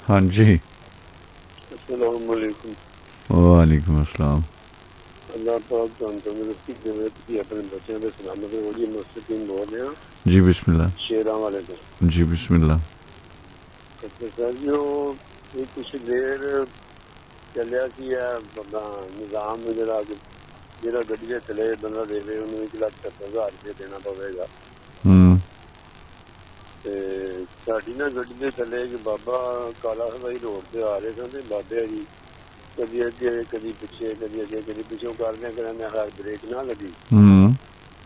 हाँ जी। अस्सलाम वालेकुम। वालेकुम अस्सलाम। अल्लाह पाक तंदुरुस्ती देवे कि अपने बच्चों के सलामत हो जी। मुस्तकीम बोल रहे हैं जी बिस्मिल्लाह। शेरा वाले को। जी बिस्मिल्लाह। अच्छा सर जो ये कुछ देर चलिया कि अपना निज़ाम जरा जरा गड्डी से चले बंदा देवे उन्हें 1,70,000 रुपये देना पवेगा। ਤੇ ਸਾਡੀ ਨਾ ਗੱਡੀ ਦੇ ਥੱਲੇ ਇੱਕ ਬਾਬਾ ਕਾਲਾ ਹਵਾਈ ਰੋਡ ਤੇ ਆ ਰਹੇ ਸਨ ਤੇ ਬਾਬੇ ਜੀ ਕਦੀ ਅੱਗੇ ਕਦੀ ਪਿੱਛੇ ਕਦੀ ਅੱਗੇ ਕਦੀ ਪਿੱਛੋਂ ਕਰਦੇ ਕਰਦੇ ਹਰ ਬ੍ਰੇਕ ਨਾ ਲੱਗੀ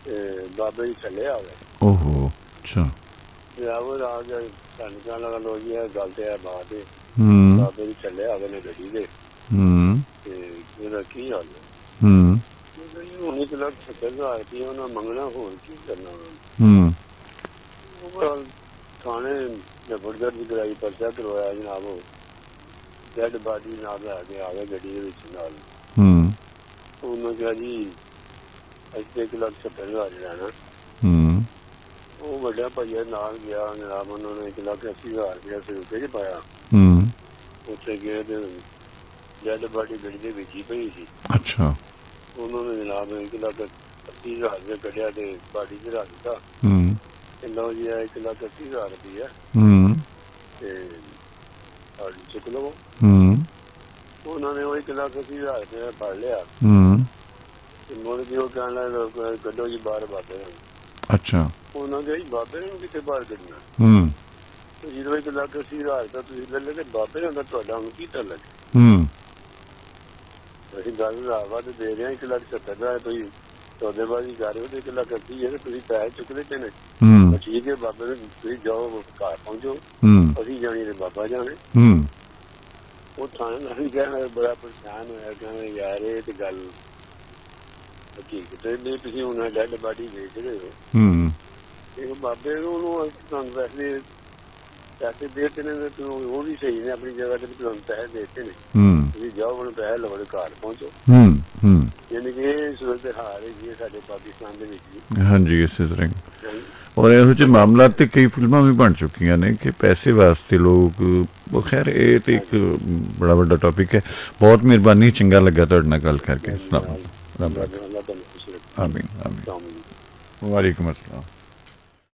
ਤੇ ਬਾਬੇ ਜੀ ਥੱਲੇ ਆ ਗਏ। ਓਹੋ ਅੱਛਾ। ਡਰਾਈਵਰ ਆ ਗਿਆ ਸਾਨੂੰ ਕਹਿਣ ਲੱਗਾ ਲੋ ਜੀ ਇਹ ਗੱਲ ਤੇ ਹੈ ਬਾਤ ਹੈ। ਬਾਬੇ ਜੀ ਥੱਲੇ ਆ ਗਏ ਨੇ ਗੱਡੀ ਦੇ ਤੇ ਇਹਦਾ ਕੀ ਹਾਲ ਹੈ। ਹੁਣ 1,70,000 ਰੁਪਏ ਉਹਨਾਂ ਮੰਗਣਾ ਹੋਰ ਕੀ ਕਰਨਾ। थाने जबरदस्त की कराई पर्चा करवाया जनाब डेड बाडी नाल लैके आ गए गड्डी दे विच नाल। उन्होंने कहा जी अस 1,70,000 लैना। वो बड़ा भाइया नाल गया जनाब उन्होंने 1,80,000 रुपया सिर च पाया। उत्थे गए तो डेड बाडी गड्डी दे विच ही पई सी। अच्छा। उन्होंने जनाब 1,80,000 रुपया कढ़िया ते बाडी च रख दिता। लो जी 1,80,000 रुपया चुक लवो। उन्होंने 1,80,000 रुपया फड़ लिया। मुड़ के वो कहने लगे कड्डो जी बाहर बाबे। अच्छा। उन्होंने कहा बाबे ने कितने बाहर कढ़ना। जो 1,80,000 रुपया तुम ले ले बाबे ने की लगे अभी गल रावा तो दे रहे 1,70,000 सौदेबाजी कर रहे हो 1,80,000 है तो पैसे चुक लेते ने। ठीक है बाबे तुम जाओ घर पहुंचो अभी जानी तो बाबा जाने। वो थाने कहना बड़ा परेशान होया कहना यार ये तो गल हकीकत नहीं तुम हूं डेड बाडी बेच रहे हो। बाबे वैसे पैसे देते ने तो वो भी सही ने अपनी जगह से पैसे देते ने जाओ हम पैसे लो घर पहुंचो। यानी कि सूरत हाल है साडे पाकिस्तान दे विच। हाँ जी इस तरह और ਇਹੋ ਜਿਹੇ ਮਾਮਲਾ ਤੇ ਕਈ ਫਿਲਮਾਂ ਵੀ ਬਣ ਚੁੱਕੀਆਂ ਨੇ ਕਿ ਪੈਸੇ ਵਾਸਤੇ ਲੋਕ ਉਹ ਖੈਰ ਇਹ ਤੇ ਇੱਕ ਬੜਾ ਵੱਡਾ ਟੌਪਿਕ ਹੈ। ਬਹੁਤ ਮਿਹਰਬਾਨੀ ਚੰਗਾ ਲੱਗਾ ਤੁਹਾਡੇ ਨਾਲ ਗੱਲ ਕਰਕੇ। ਆਮੀਨ ਆਮੀਨ। ਵਾਲੇਕੁਮ अस्सलाम।